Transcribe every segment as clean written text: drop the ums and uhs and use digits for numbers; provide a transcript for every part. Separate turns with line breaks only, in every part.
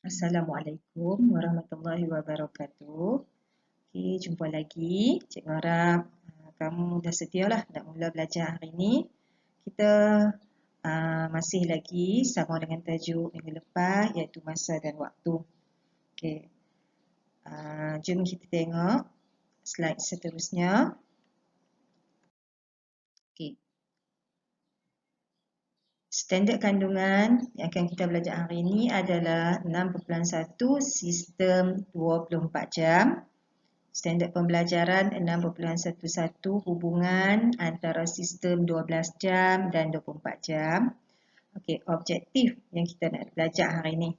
Assalamualaikum warahmatullahi wabarakatuh. Okey, jumpa lagi. Cikgu harap kamu dah sedia lah nak mula belajar hari ini. Kita masih lagi sama dengan tajuk minggu lepas iaitu masa dan waktu. Okey, jom kita tengok slide seterusnya. Okey. Standard kandungan yang akan kita belajar hari ini adalah 6.1 sistem 24 jam. Standard pembelajaran 6.11 hubungan antara sistem 12 jam dan 24 jam. Okey, objektif yang kita nak belajar hari ini.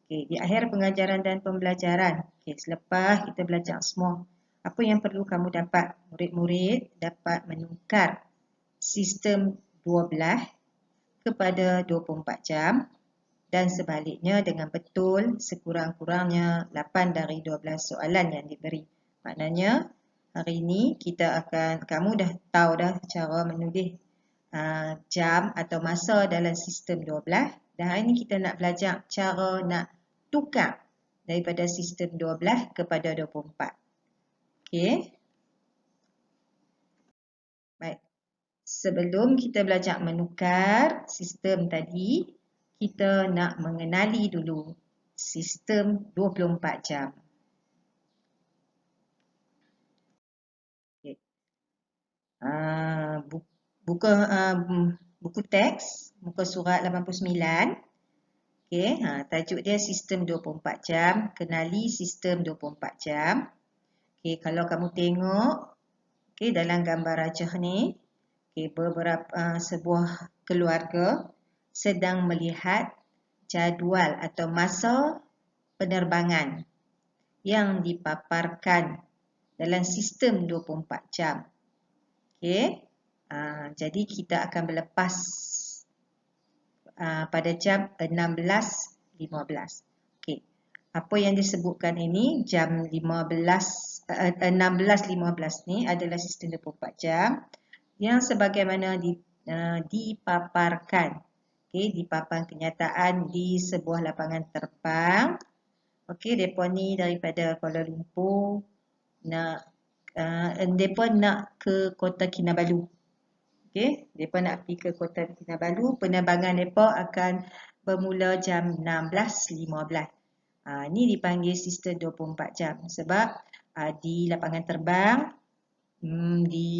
Okey, di akhir pengajaran dan pembelajaran, okey, selepas kita belajar semua, apa yang perlu kamu dapat? Murid-murid dapat menukar sistem 12 kepada 24 jam dan sebaliknya dengan betul sekurang-kurangnya 8 dari 12 soalan yang diberi. Maknanya hari ini kamu dah tahu dah cara menulis jam atau masa dalam sistem 12 dan hari ini kita nak belajar cara nak tukar daripada sistem 12 kepada 24. Okey. Baik. Sebelum kita belajar menukar sistem tadi, kita nak mengenali dulu sistem 24 jam. Okay. Buku teks, muka surat 89. Okay, tajuk dia sistem 24 jam, kenali sistem 24 jam. Okay, kalau kamu tengok dalam gambar rajah ni, sebuah keluarga sedang melihat jadual atau masa penerbangan yang dipaparkan dalam sistem 24 jam. Okey. Jadi kita akan berlepas pada jam 16.15. Okey. Apa yang disebutkan ini jam 16.15 ni adalah sistem 24 jam yang sebagaimana dipaparkan. Okey, dipaparkan kenyataan di sebuah lapangan terbang. Okey, depa ni daripada Kuala Lumpur depa nak ke Kota Kinabalu. Okey, depa nak pergi ke Kota Kinabalu, penerbangan depa akan bermula jam 16.15. Ni dipanggil sistem 24 jam sebab di lapangan terbang, di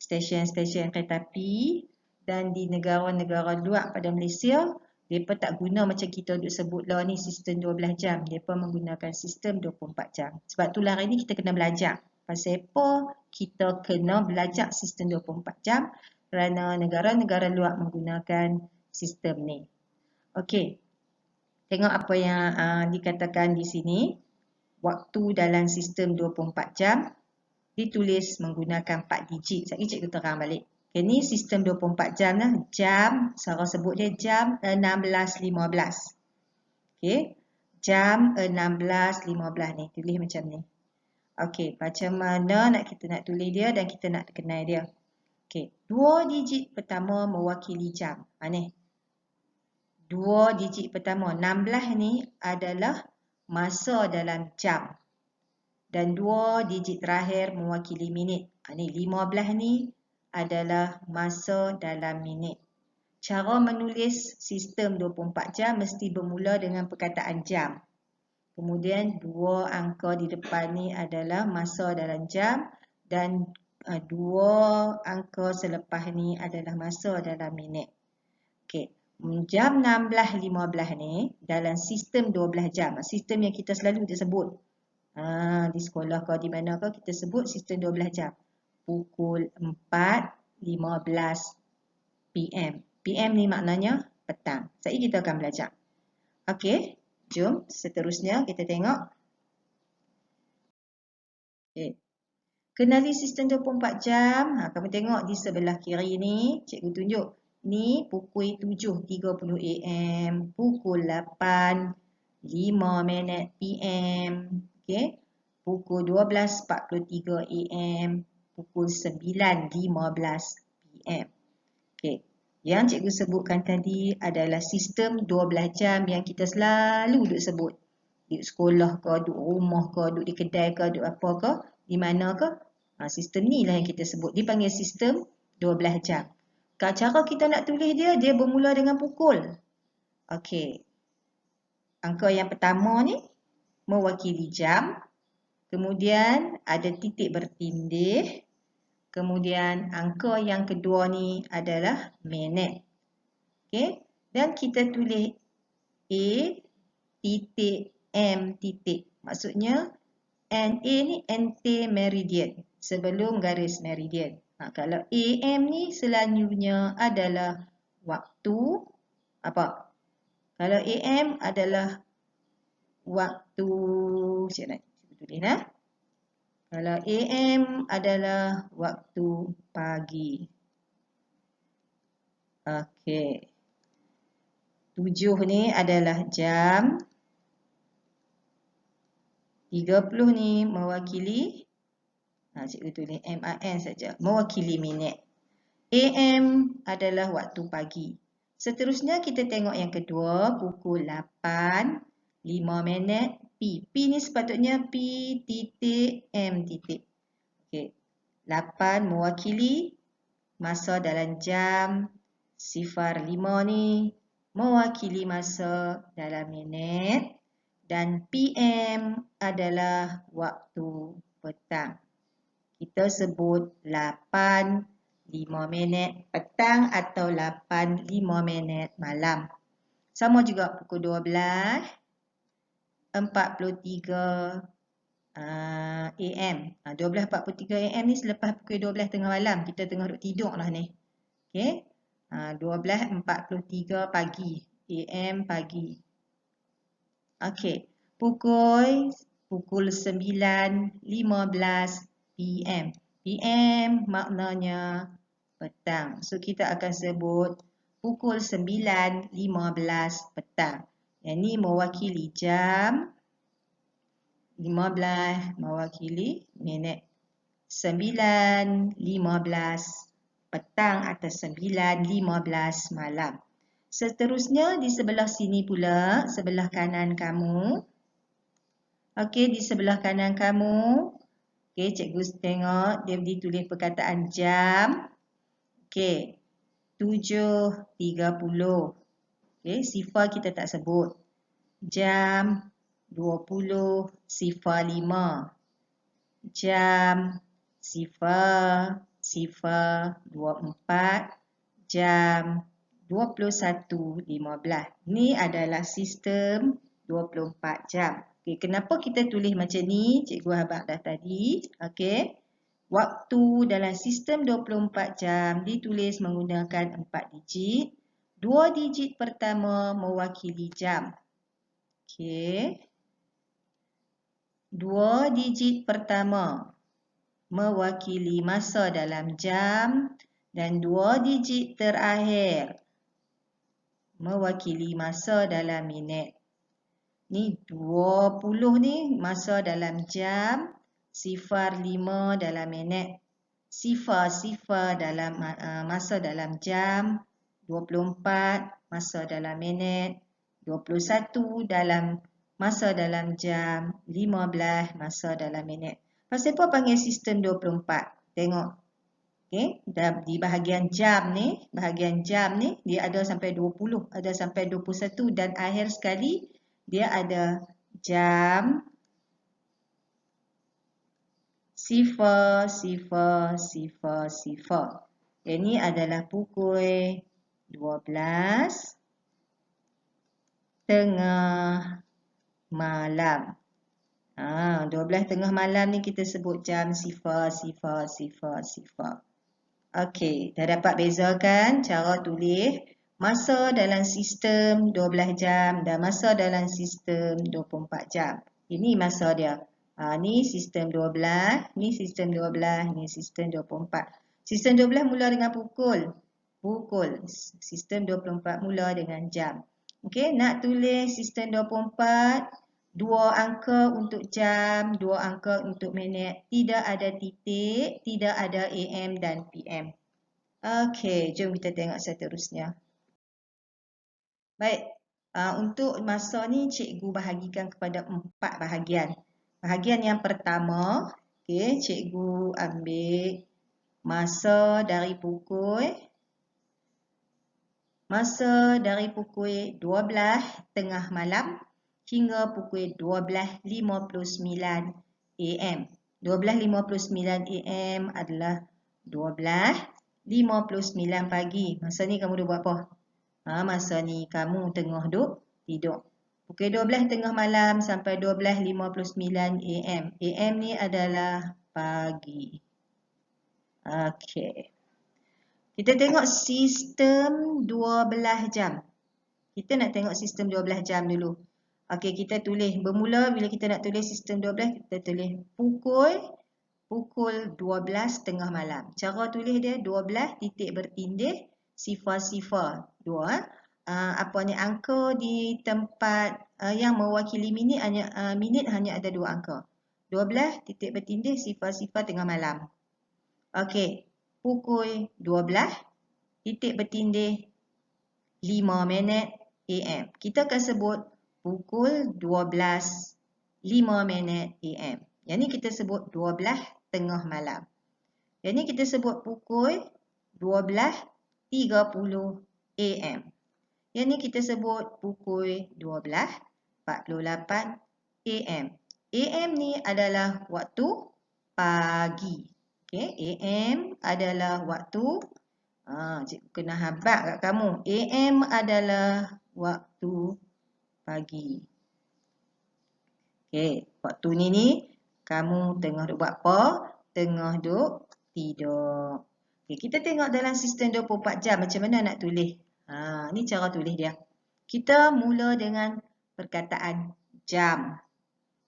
stesen-stesen kereta api dan di negara-negara luar pada Malaysia, mereka tak guna macam kita duk sebut lah ni sistem 12 jam. Mereka menggunakan sistem 24 jam. Sebab tu lah hari ni kita kena belajar. Pasal apa kita kena belajar sistem 24 jam? Kerana negara-negara luar menggunakan sistem ni. Okey. Tengok apa yang dikatakan di sini. Waktu dalam sistem 24 jam ditulis menggunakan 4 digit. Sekejap cikgu terang balik. Okay, ni sistem 24 jam lah. Jam, Sarah sebut dia jam 16.15. Okay, jam 16.15 ni. Tulis macam ni. Okay, macam mana kita nak tulis dia dan kita nak kenal dia. Okay, 2 digit pertama mewakili jam. Ni. 2 digit pertama. 16 ni adalah masa dalam jam. Dan 2 digit terakhir mewakili minit. Ni 15 ni adalah masa dalam minit. Cara menulis sistem 24 jam mesti bermula dengan perkataan jam. Kemudian 2 angka di depan ni adalah masa dalam jam dan 2 angka selepas ni adalah masa dalam minit. Okey, jam 16.15 ni dalam sistem 12 jam. Sistem yang kita selalu disebut. Di sekolah kau di mana kau kita sebut sistem 12 jam. Pukul 4.15 PM. PM ni maknanya petang. Sekejap kita akan belajar. Okey, jom seterusnya kita tengok. Okay. Kenali sistem 24 jam. Kamu tengok di sebelah kiri ni, cikgu tunjuk. Ni pukul 7.30 AM, pukul 8.05 PM. Okey. Pukul 12.43 AM, pukul 9.15 PM. Okey. Yang cikgu sebutkan tadi adalah sistem 12 jam yang kita selalu duk sebut. Duduk sekolah ke, duduk rumah ke, duduk di kedai ke, duduk apa ke, di mana ke. Sistem ni lah yang kita sebut. Dipanggil sistem 12 jam. Cara kita nak tulis dia, dia bermula dengan pukul. Okey. Angka yang pertama ni mewakili jam. Kemudian ada titik bertindih. Kemudian angka yang kedua ni adalah minit. Okey. Dan kita tulis A titik M titik. Maksudnya NA ni anti-meridian. Sebelum garis meridian. Kalau AM ni selanjutnya adalah waktu apa? Kalau AM adalah waktu, saya nak tulis nah. Kalau AM adalah waktu pagi. Okey. 7 ni adalah jam. 30 ni mewakili, cikgu tulis MIN saja, mewakili minit. AM adalah waktu pagi. Seterusnya kita tengok yang kedua, pukul 8, 5 minit, P. P ni sepatutnya P titik M titik. Okey. 8 mewakili masa dalam jam, 05 ni mewakili masa dalam minit, dan PM adalah waktu petang. Kita sebut 8, 5 minit petang atau 8, 5 minit malam. Sama juga pukul 12, 43 AM. 12.43 AM ni selepas pukul 12 tengah malam. Kita tengah duduk tidur lah ni. Okay. 12.43 pagi. AM pagi. Okey. Pukul 9.15 PM. PM maknanya petang. So kita akan sebut pukul 9.15 petang. Yang ni mewakili jam, 15 mewakili minit. 9.15 petang atau 9.15 malam. Seterusnya di sebelah sini pula, sebelah kanan kamu. Okey, di sebelah kanan kamu. Okey, cikgu tengok dia ditulis perkataan jam. Okey, 7.30. Okey, sifar kita tak sebut. Jam 20.05. Jam 00.24. Jam 21.15. Ni adalah sistem 24 jam. Okey, kenapa kita tulis macam ni? Cikgu abang dah tadi. Okey. Waktu dalam sistem 24 jam ditulis menggunakan 4 digit. 2 digit pertama mewakili jam. Okey. 2 digit pertama mewakili masa dalam jam, dan 2 digit terakhir mewakili masa dalam minit. Ni 20 ni masa dalam jam, 05 dalam minit, 00 dalam masa dalam jam, 24 masa dalam minit, 21 dalam masa dalam jam, 15 masa dalam minit. Pasal apa panggil sistem 24? Tengok. Okey, di bahagian jam ni dia ada sampai 20, ada sampai 21, dan akhir sekali dia ada jam 00:00. Ini adalah pukul 12 tengah malam. 12 tengah malam ni kita sebut jam 00:00. Okey, dah dapat bezakan cara tulis masa dalam sistem 12 jam dan masa dalam sistem 24 jam. Ini masa dia. Ni sistem 12, ni sistem 12, ni sistem 24. Sistem 12 mula dengan pukul. Sistem 24 mula dengan jam. Okey, nak tulis sistem 24, 2 angka untuk jam, 2 angka untuk minit. Tidak ada titik, tidak ada AM dan PM. Okey, jom kita tengok seterusnya. Baik, untuk masa ni cikgu bahagikan kepada 4 bahagian. Bahagian yang pertama, okey, cikgu ambil masa dari pukul 12 tengah malam hingga pukul 12.59 AM. 12.59 AM adalah 12.59 pagi. Masa ni kamu duk buat apa? Masa ni kamu tengah duk tidur. Pukul 12 tengah malam sampai 12.59 AM. AM ni adalah pagi. Okey. Kita tengok sistem 12 jam. Kita nak tengok sistem 12 jam dulu. Okey, kita tulis. Bermula bila kita nak tulis sistem 12, kita tulis pukul 12 tengah malam. Cara tulis dia 12 titik bertindih, sifar-sifar. Apa ni, angka di tempat yang mewakili minit hanya ada 2 angka. 12 titik bertindih, sifar-sifar tengah malam. Okey, pukul 12 titik bertindih 5 minit AM. Kita akan sebut pukul 12.05 minit AM. Yang ni kita sebut 12 tengah malam. Yang ni kita sebut pukul 12.30 AM. Yang ni kita sebut pukul 12.48 AM. AM ni adalah waktu pagi. Okay, AM adalah waktu, cikgu kena habaq kat kamu. AM adalah waktu pagi. Okay, waktu ni kamu tengah duk buat apa? Tengah duk tidur. Okay, kita tengok dalam sistem 24 jam macam mana nak tulis. Ni cara tulis dia. Kita mula dengan perkataan jam.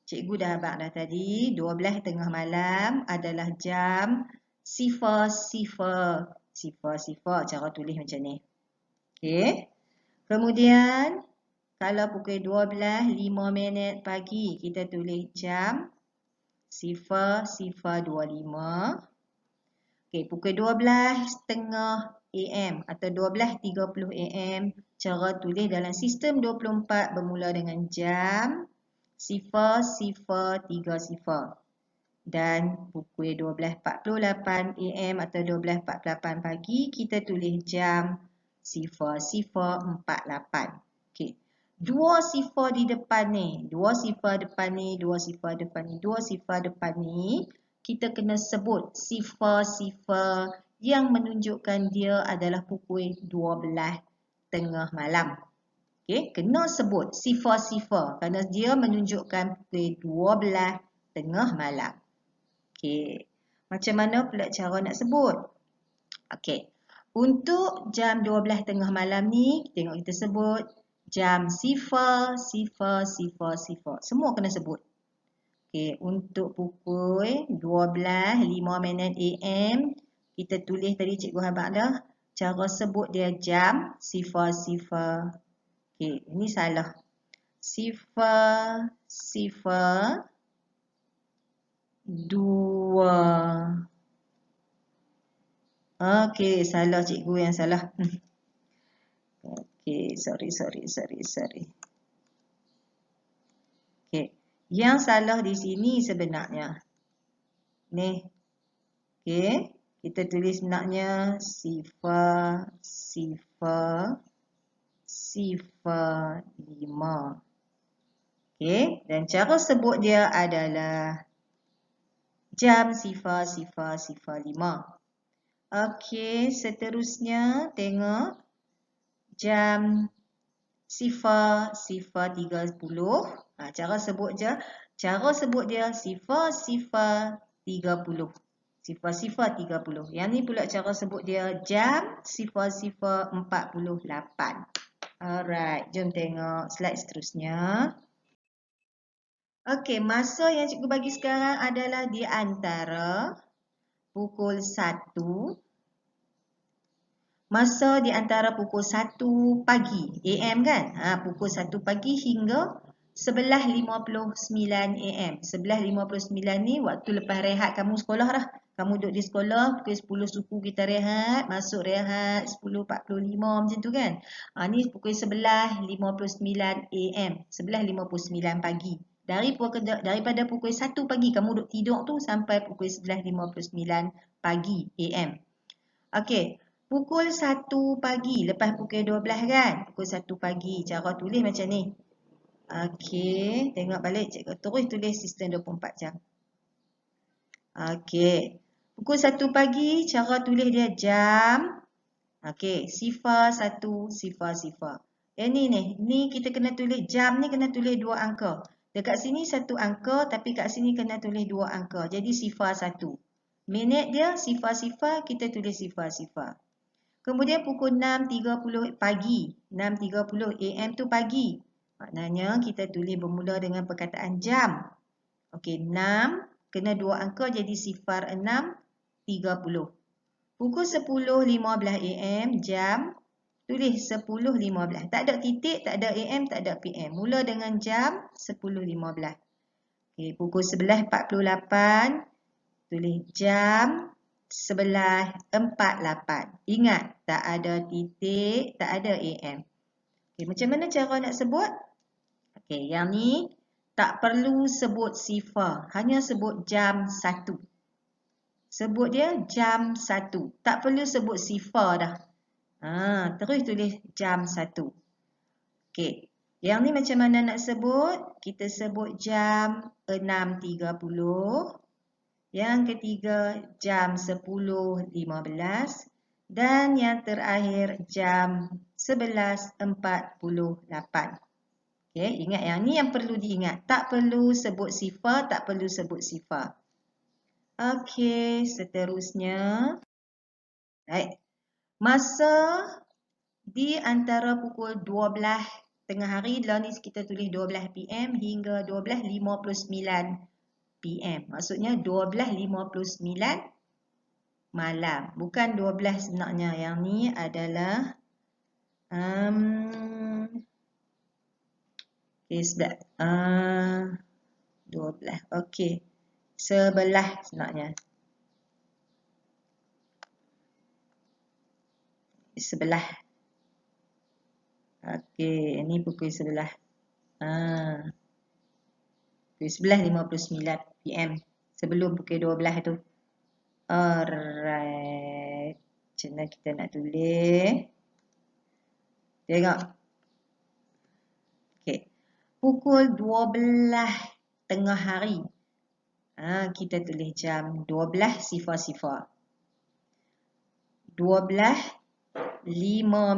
Cikgu dah habaq dah tadi, 12 tengah malam adalah jam sifar-sifar. Sifar-sifar, cara tulis macam ni. Okay. Kemudian, kalau pukul 12.05 minit pagi, kita tulis jam sifar-sifar 25. Okay, pukul 12.30 AM atau 12.30 AM, cara tulis dalam sistem 24 bermula dengan jam sifar-sifar 30 dan pukul 12.48 AM atau 12.48 pagi kita tulis jam sifar-sifar 48. Okey. Dua sifar di depan ni, dua sifar depan ni kita kena sebut sifar-sifar yang menunjukkan dia adalah pukul 12 tengah malam. Okay, kena sebut sifar-sifar kerana dia menunjukkan pukul 12 tengah malam. Okay, macam mana pula cara nak sebut? Okay, untuk jam 12 tengah malam ni, tengok kita sebut jam sifar. Semua kena sebut. Okay, untuk pukul 12.05 minit AM, kita tulis tadi cikgu habaq dah. Cara sebut dia jam sifar. Okey, ini salah. Sifar 2. Okey, salah cikgu yang salah. Okey, sorry. Okey, yang salah di sini sebenarnya. Ni. Okey, kita tulis sebenarnya sifar 5. Okey, dan cara sebut dia adalah jam sifar 5. Okey, seterusnya tengok jam sifar 30. Cara sebut dia sifar 30. Sifar 30. Yang ni pula cara sebut dia jam sifar 48. Alright, jom tengok slide seterusnya. Okey, masa yang cikgu bagi sekarang adalah di antara pukul 1. Masa di antara pukul 1 pagi, AM kan? Pukul 1 pagi hingga 11.59 AM. 11.59 ni waktu lepas rehat kamu sekolah dah. Kamu duduk di sekolah, pukul 10 suku kita rehat, masuk rehat 10.45 macam tu kan. Ni pukul 11.59 AM, 11.59 pagi. Daripada pukul 1 pagi kamu duduk tidur tu sampai pukul 11.59 pagi AM. Okey, pukul 1 pagi lepas pukul 12 kan? Pukul 1 pagi, cara tulis macam ni. Okey, tengok balik cikgu terus tulis sistem 24 jam. Okey. Pukul 1 pagi, cara tulis dia jam. Okey, sifar 1, sifar. Yang ni kita kena tulis jam ni kena tulis 2 angka. Dekat sini 1 angka tapi kat sini kena tulis 2 angka. Jadi sifar 1. Minit dia sifar, kita tulis sifar. Kemudian pukul 6.30 pagi. 6.30 AM tu pagi. Maknanya kita tulis bermula dengan perkataan jam. Okey, 6 kena 2 angka jadi sifar 6.30. Pukul 10.15 AM jam, tulis 10.15. Tak ada titik, tak ada AM, tak ada PM. Mula dengan jam 10.15. Okey, pukul 11.48 tulis jam 11.48. Ingat, tak ada titik, tak ada AM. Okey, macam mana cara nak sebut? Okey, yang ni tak perlu sebut sifar, hanya sebut jam 1. Sebut dia jam 1. Tak perlu sebut sifar dah. Terus tulis jam 1. Okey. Yang ni macam mana nak sebut? Kita sebut jam 6.30. Yang ketiga jam 10.15. Dan yang terakhir jam 11.48. Okay, ingat yang ni yang perlu diingat. Tak perlu sebut sifar, tak perlu sebut sifar. Okey, seterusnya. Baik. Masa di antara pukul 12 tengah hari, lah ni kita tulis 12 PM hingga 12.59 PM. Maksudnya 12.59 malam. Bukan 12 sebenarnya. Yang ni adalah okey, sudah 12. Okey. 11 sebenarnya. 11. Okey, ini pukul 11. Pukul 11.59 PM. Sebelum pukul 12 tu. Alright. Macam mana kita nak tulis? Tengok. Okey. Pukul 12 tengah hari. Kita tulis jam 12 sifar. 12.05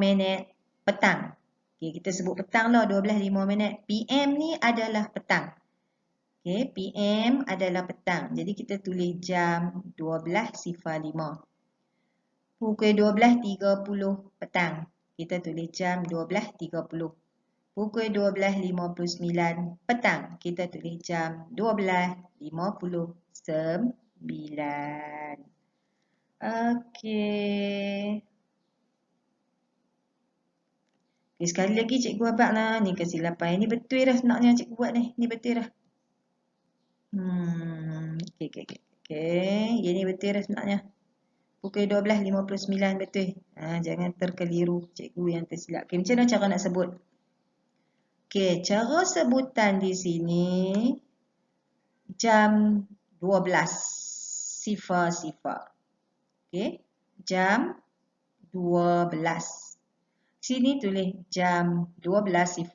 minit petang. Okay, kita sebut petang lah 12.05 minit. PM ni adalah petang. Okay, PM adalah petang. Jadi kita tulis jam 12.05. Pukul 12.30 petang. Kita tulis jam 12.30. Pukul 12.59 petang. Kita tulis jam 12.59. Okey. Okay, sekali lagi cikgu abang lah. Ni kesilapan. Ini betul dah sebenarnya cikgu buat ni. Ni betul dah. Okey. Ini betul dah sebenarnya. Pukul 12.59 betul. Jangan terkeliru cikgu yang tersilap. Okay, macam mana cara nak sebut? Okey, cara sebutan di sini jam 12 sifar. Okey, jam 12. Sini tulis jam 12.05.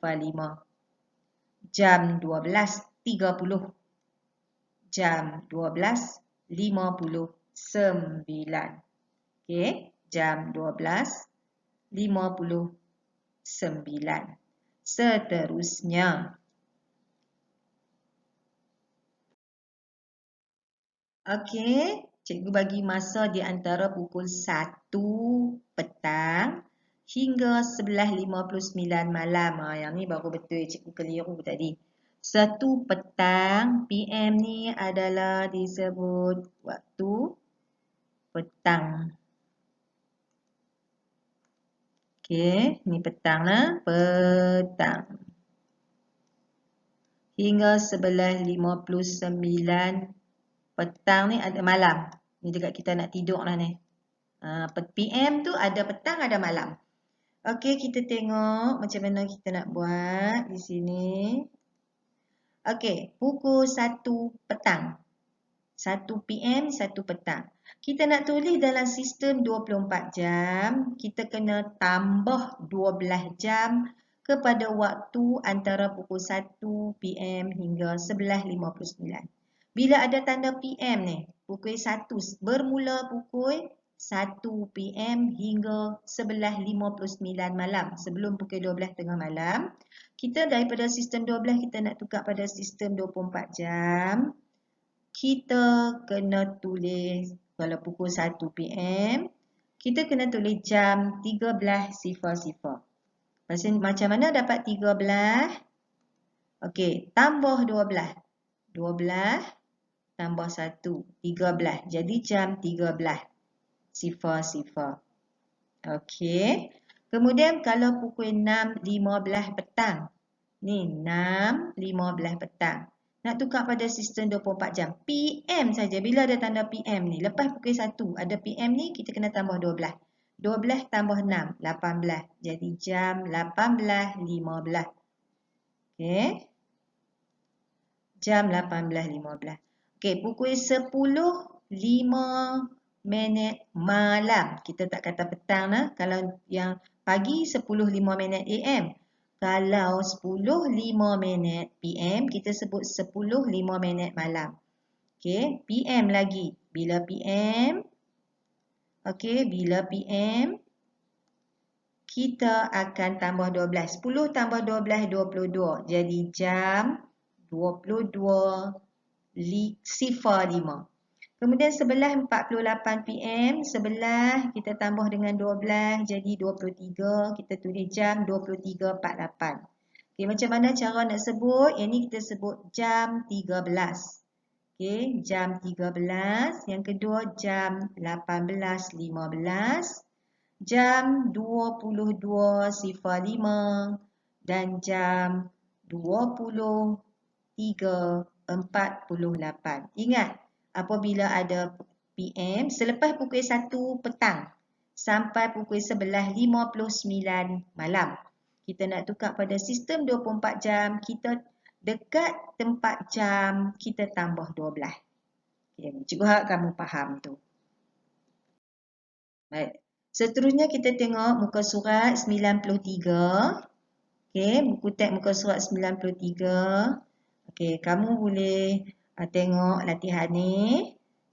Jam 12.30. Jam 12.59. Okey, jam 12.59. Seterusnya. Okey, cikgu bagi masa di antara pukul 1 petang hingga 11.59 malam. Yang ni baru betul cikgu keliru tadi. 1 petang, PM ni adalah disebut waktu petang. Okey, ni petang lah. Petang. Hingga 11.59 petang ni ada malam. Ni dekat kita nak tidur lah ni. PM tu ada petang, ada malam. Okey, kita tengok macam mana kita nak buat di sini. Okey, pukul 1 petang. 1 PM, 1 petang. Kita nak tulis dalam sistem 24 jam, kita kena tambah 12 jam kepada waktu antara pukul 1 PM hingga 11.59. Bila ada tanda PM ni, pukul 1 bermula pukul 1 PM hingga 11.59 malam, sebelum pukul 12 tengah malam. Kita daripada sistem 12 kita nak tukar pada sistem 24 jam. Kita kena tulis kalau pukul 1 PM, kita kena tulis jam 13.00. Macam mana dapat 13? Okey, tambah 12. 12 tambah 1, 13. Jadi jam 13.00. Okey. Kemudian kalau pukul 6.15 petang. Ni 6.15 petang. Nak tukar pada sistem 24 jam. PM saja. Bila ada tanda PM ni. Lepas pukul 1 ada PM ni, kita kena tambah 12. 12 tambah 6, 18. Jadi jam 18.15. Okey. Jam 18.15. Okey, pukul 10.05 malam. Kita tak kata petang lah. Kalau yang pagi 10.05 AM. Kalau 10.05 PM, kita sebut 10.05 malam. Okey, PM lagi. Bila PM? Okey, bila PM? Kita akan tambah 12. 10 tambah 12, 22. Jadi jam 22.05. Kemudian 11.48 PM, 11 kita tambah dengan 12 jadi 23, kita tulis jam 23.48. Okey, macam mana cara nak sebut? Yang ni kita sebut jam 13. Okey, jam 13. Yang kedua jam 18.15, jam 22.05 dan jam 23.48. Ingat, apabila ada PM selepas pukul 1 petang sampai pukul 11.59 malam. Kita nak tukar pada sistem 24 jam, kita dekat tempat jam, kita tambah 12. Okay, cikgu harap kamu faham tu. Baik. Seterusnya kita tengok muka surat 93. Okey, buku teks muka surat 93. Okey, kamu boleh tengok latihan ni.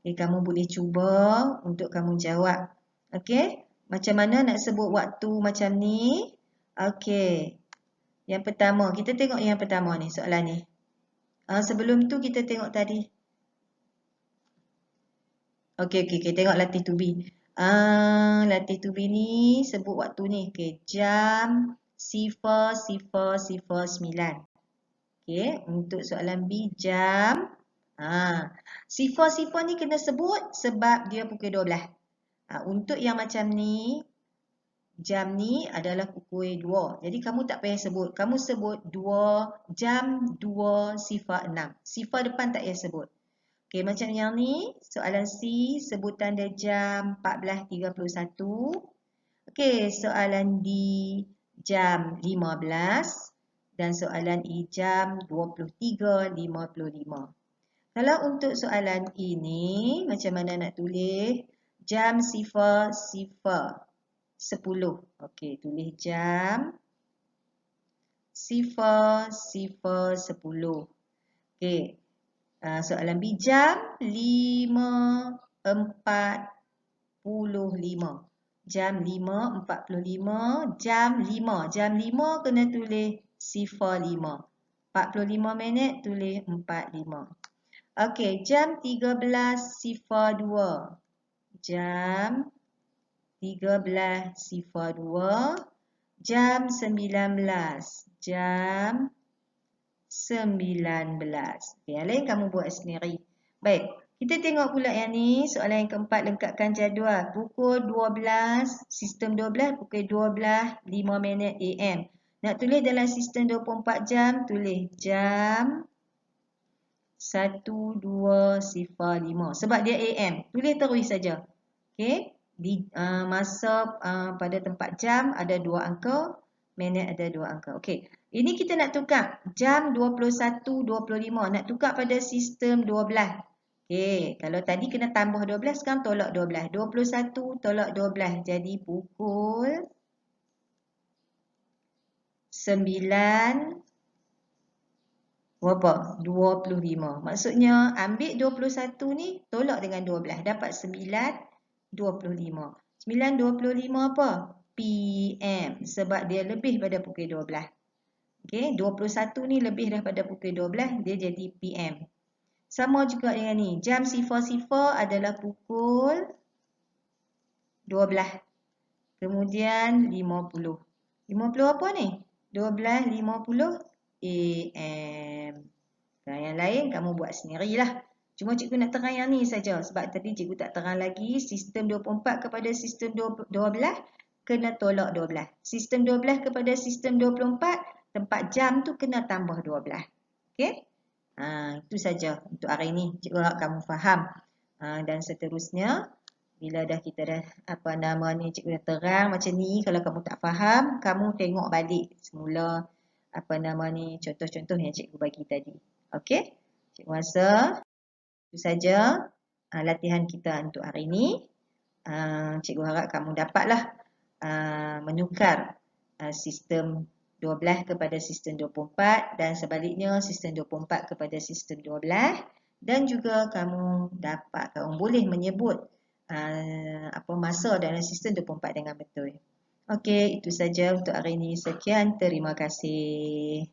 Okay, kamu boleh cuba untuk kamu jawab. Okey, macam mana nak sebut waktu macam ni? Okey, yang pertama, kita tengok yang pertama ni, soalan ni. Sebelum tu kita tengok tadi. Okey, tengok latih to be. Latih to be ni sebut waktu ni. Okey, jam 00.09. Okey, untuk soalan B jam 00 ni kena sebut sebab dia pukul 12. Untuk yang macam ni, jam ni adalah pukul 2. Jadi kamu tak payah sebut. Kamu sebut jam 2.06. Sifar depan tak payah sebut. Okey, macam yang ni, soalan C sebutan dia jam 14.31. Okey, soalan D jam 15 dan soalan E jam 23.55. Kalau untuk soalan ini, macam mana nak tulis? Jam 00.10. Okey, tulis jam 00.10. Okey, soalan B jam 5.45. Jam 5.45, jam 5. Jam 5 kena tulis 05. 45 minit tulis 45. Okey, jam 13.02. Jam 13.02. Jam 19. Jam 19. Okey, yang lain kamu buat sendiri. Baik, kita tengok pula yang ni. Soalan yang keempat, lengkapkan jadual. Pukul 12, sistem 12, pukul 12.05 AM. Nak tulis dalam sistem 24 jam, tulis jam 1205. Sebab dia AM. Tulis terus saja. Okey. Masa pada tempat jam ada 2 angka, minit ada 2 angka. Okey. Ini kita nak tukar jam 21.25. Nak tukar pada sistem 12. Okey, kalau tadi kena tambah 12, sekarang tolak 12. 21 tolak 12 jadi pukul 9 berapa? 25. Maksudnya ambil 21 ni tolak dengan 12 dapat 9.25. 9.25 apa? PM sebab dia lebih pada pukul 12. Okey, 21 ni lebih daripada pukul 12, dia jadi PM. Sama juga dengan ni. Jam sifar-sifar adalah pukul 12. Kemudian 50. 50 apa ni? 12.50 AM. Dan yang lain kamu buat sendirilah. Cuma cikgu nak terang yang ni saja. Sebab tadi cikgu tak terang lagi. Sistem 24 kepada sistem 12 kena tolak 12. Sistem 12 kepada sistem 24, tempat jam tu kena tambah 12. Okey? Itu saja untuk hari ini. Cikgu harap kamu faham. Dan seterusnya, bila kita dah cikgu dah terang macam ni, kalau kamu tak faham, kamu tengok balik semula contoh-contoh yang cikgu bagi tadi. Okey? Cikgu rasa itu saja latihan kita untuk hari ini. Cikgu harap kamu dapatlah menukar sistem 12 kepada sistem 24 dan sebaliknya sistem 24 kepada sistem 12, dan juga kamu boleh menyebut masa dalam sistem 24 dengan betul. Okey, itu saja untuk hari ini. Sekian, terima kasih.